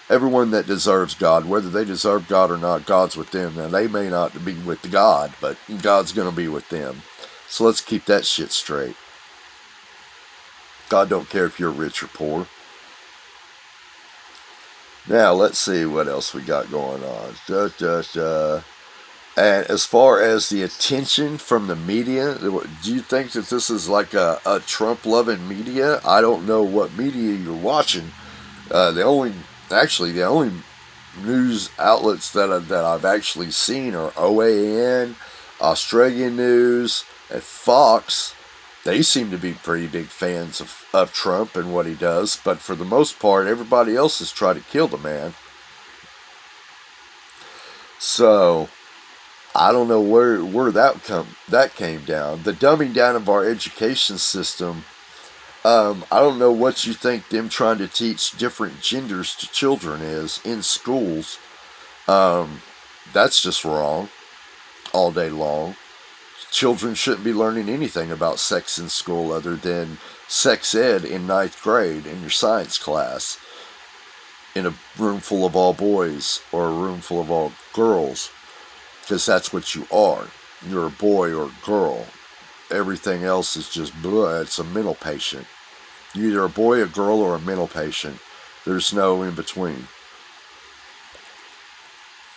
everyone that deserves God, whether they deserve God or not, God's with them. Now, they may not be with God, but God's going to be with them. So let's keep that shit straight. God don't care if you're rich or poor. Now, let's see what else we got going on. And as far as the attention from the media, do you think that this is like a Trump-loving media? I don't know what media you're watching. The only news outlets that I've actually seen are OAN, Australian News, and Fox. They seem to be pretty big fans of Trump and what he does, but for the most part, everybody else has tried to kill the man. So I don't know where that came down. The dumbing down of our education system. I don't know what you think them trying to teach different genders to children is in schools. Um, that's just wrong all day long. Children shouldn't be learning anything about sex in school other than sex ed in ninth grade in your science class in a room full of all boys or a room full of all girls, because that's what you are. You're a boy or a girl. Everything else is just blah. It's a mental patient. You're either a boy, a girl, or a mental patient. There's no in between.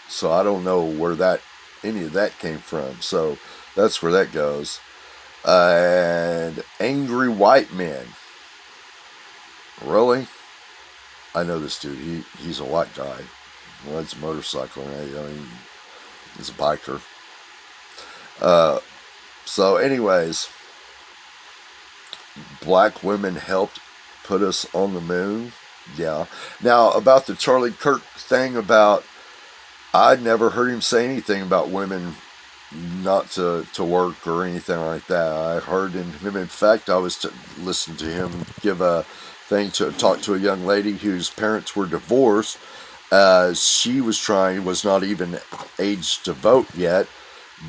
So I don't know where any of that came from. So that's where that goes. And angry white men. Really? I know this dude. He's a white guy. Rides a motorcycle. I mean, he's a biker. Uh, so, anyways, black women helped put us on the moon. Yeah. Now, about the Charlie Kirk thing about, I'd never heard him say anything about women not to work or anything like that. I heard him, in fact, I was listening to him give a thing to talk to a young lady whose parents were divorced. She was not even aged to vote yet,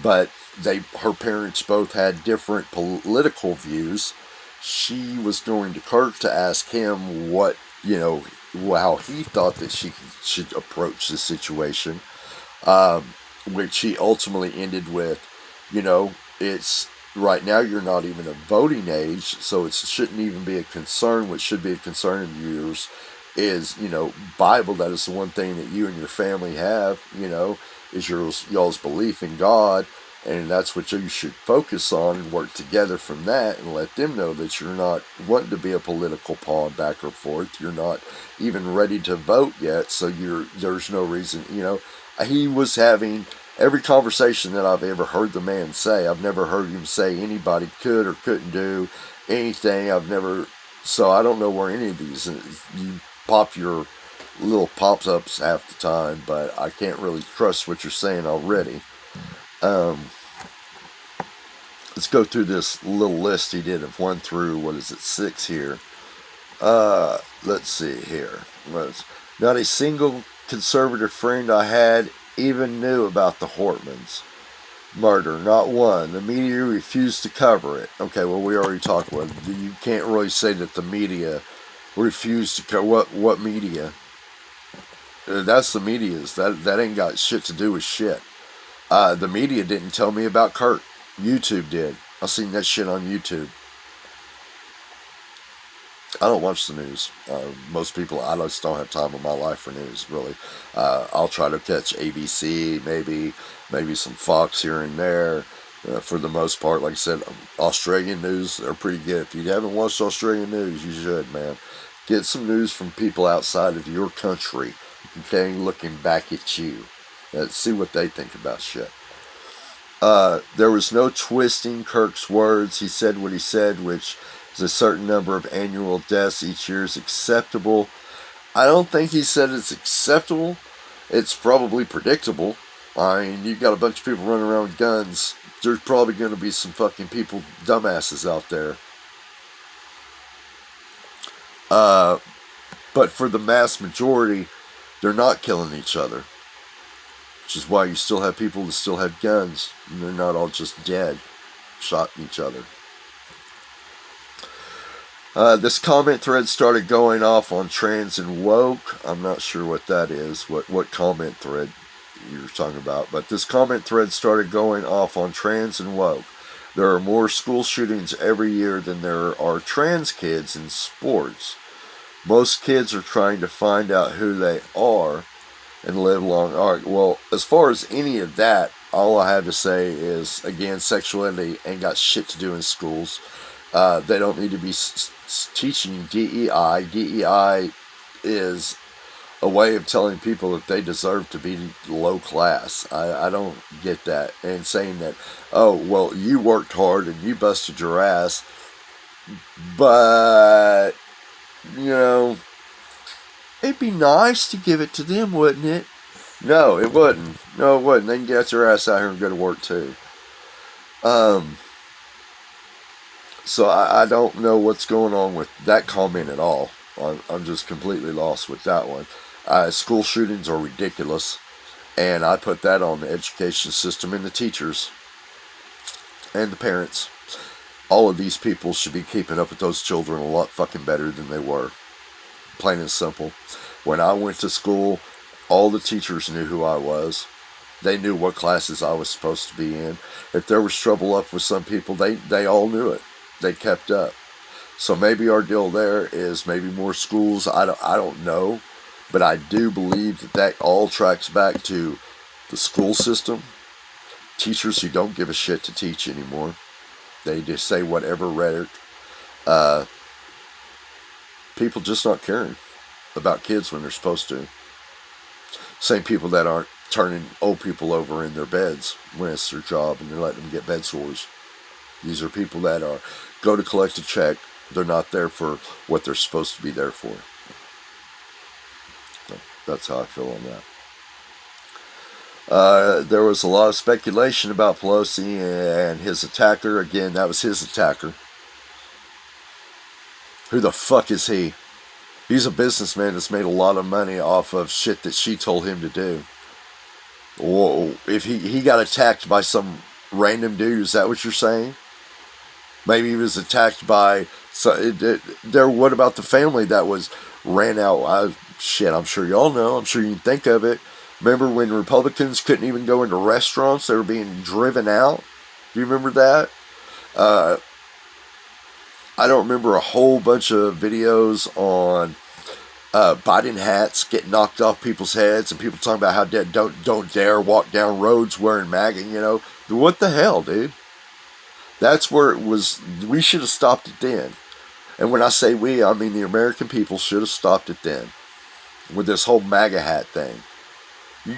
but her parents both had different political views. She was going to Kirk to ask him how he thought that she should approach the situation, um, which he ultimately ended with, it's right now you're not even of voting age, so it shouldn't even be a concern. What should be a concern of yours is, Bible. That is the one thing that you and your family have, is y'all's belief in God, and that's what you should focus on and work together from that, and let them know that you're not wanting to be a political pawn back or forth. You're not even ready to vote yet, so there's no reason. He was having every conversation that I've ever heard the man say. I've never heard him say anybody could or couldn't do anything. So I don't know where any of these, you pop your little pops-ups half the time, but I can't really trust what you're saying already. Um, let's go through this little list he did of 1 through, 6 here. Let's see here. Not a single conservative friend I had even knew about the Hortmans murder. Not one. The media refused to cover it. Okay, well, we already talked about it. You can't really say that the media refused to cover. What media? That's the media's. That ain't got shit to do with shit. The media didn't tell me about Kurt. YouTube did. I seen that shit on YouTube. I don't watch the news. Most people, I just don't have time in my life for news, really. I'll try to catch ABC, maybe some Fox here and there. For the most part, like I said, Australian news, they're pretty good. If you haven't watched Australian news, you should, man. Get some news from people outside of your country, okay, looking back at you. See what they think about shit. There was no twisting Kirk's words. He said what he said, which is a certain number of annual deaths each year is acceptable. I don't think he said it's acceptable. It's probably predictable. I mean, you've got a bunch of people running around with guns. There's probably going to be some fucking people, dumbasses out there. But for the mass majority, they're not killing each other. Which is why you still have people that still have guns. And they're not all just dead, shot each other. This comment thread started going off on trans and woke. I'm not sure what that is, what comment thread you're talking about, but this comment thread started going off on trans and woke. There are more school shootings every year than there are trans kids in sports. Most kids are trying to find out who they are and live long. All right, well, as far as any of that, all I have to say is, again, sexuality ain't got shit to do in schools. They don't need to be teaching DEI. DEI is a way of telling people that they deserve to be low class. I don't get that. And saying that, oh, well, you worked hard and you busted your ass, but, you know, it'd be nice to give it to them, wouldn't it? No, it wouldn't. No, it wouldn't. They can get their ass out here and go to work too. Um, so I don't know what's going on with that comment at all. I'm just completely lost with that one. School shootings are ridiculous, and I put that on the education system and the teachers and the parents. All of these people should be keeping up with those children a lot fucking better than they were. Plain and simple. When I went to school, all the teachers knew who I was. They knew what classes I was supposed to be in. If there was trouble up with some people, they all knew it. They kept up. So maybe our deal there is maybe more schools. I don't know. But I do believe that all tracks back to the school system. Teachers who don't give a shit to teach anymore. They just say whatever rhetoric. People just not caring about kids when they're supposed to. Same people that aren't turning old people over in their beds when it's their job and they're letting them get bed sores. These are people that are go to collect a check. They're not there for what they're supposed to be there for. So that's how I feel on that. There was a lot of speculation about Pelosi and his attacker. Again, that was his attacker. Who the fuck is he? He's a businessman that's made a lot of money off of shit that she told him to do. Whoa, if he got attacked by some random dude, is that what you're saying? Maybe he was attacked by... what about the family that was ran out? Shit, I'm sure y'all know. I'm sure you can think of it. Remember when Republicans couldn't even go into restaurants? They were being driven out. Do you remember that? I don't remember a whole bunch of videos on Biden hats getting knocked off people's heads and people talking about how don't dare walk down roads wearing MAGA, you know. What the hell, dude? That's where it was. We should have stopped it then. And when I say we, I mean the American people should have stopped it then. With this whole MAGA hat thing. You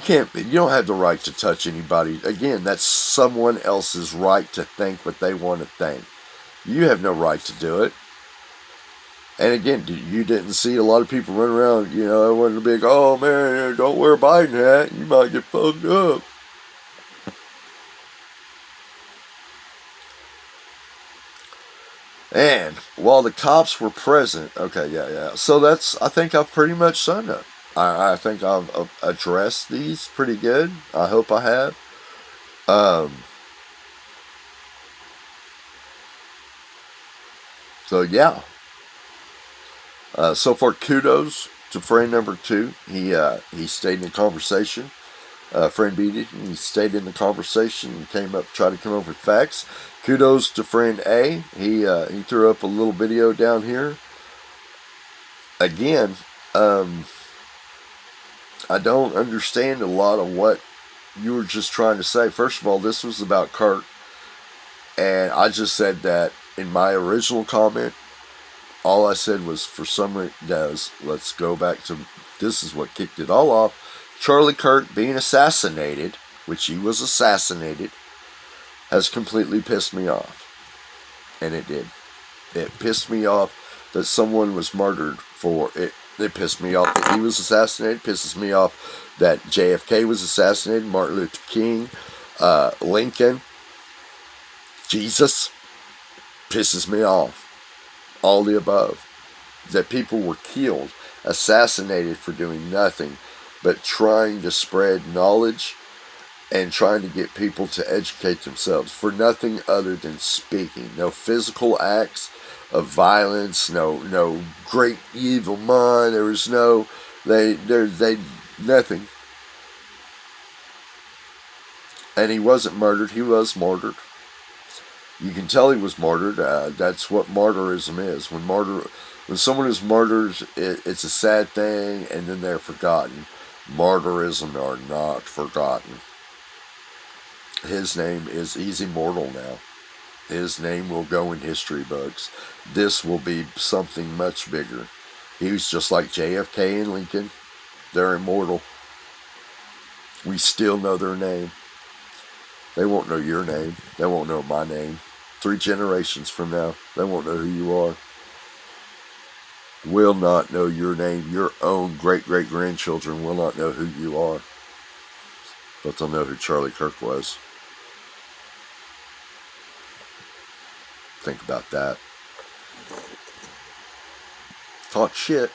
don't have the right to touch anybody. Again, that's someone else's right to think what they want to think. You have no right to do it. And again, you didn't see a lot of people running around, you know, everyone to be like, oh man, don't wear a Biden hat, you might get fucked up. And while the cops were present, okay, yeah. So I think I've pretty much summed it. I think I've addressed these pretty good. I hope I have. So yeah. So far, kudos to friend number 2. He stayed in the conversation. Friend B, he stayed in the conversation and tried to come up with facts. Kudos to friend A. He threw up a little video down here. Again, I don't understand a lot of what you were just trying to say. First of all, this was about Kirk, and I just said that in my original comment. All I said was, for some reason, let's go back to, this is what kicked it all off. Charlie Kirk being assassinated, which he was assassinated, has completely pissed me off. And it did. It pissed me off that someone was murdered for it. It pissed me off that he was assassinated. It pisses me off that JFK was assassinated, Martin Luther King, Lincoln, Jesus. Pisses me off. All the above. That people were killed, assassinated for doing nothing but trying to spread knowledge and trying to get people to educate themselves for nothing other than speaking. No physical acts of violence, no great evil mind. There was no they nothing. And he wasn't murdered. He was martyred. You can tell he was martyred. That's what martyrism is. When someone is martyred, it's a sad thing, and then they're forgotten. Martyrism are not forgotten. His name he's immortal now. His name will go in history books. This will be something much bigger. He was just like JFK and Lincoln. They're immortal. We still know their name. They won't know your name. They won't know my name. 3 generations from now, they won't know who you are. Will not know your name. Your own great great grandchildren will not know who you are. But they'll know who Charlie Kirk was. Think about that. Talk shit.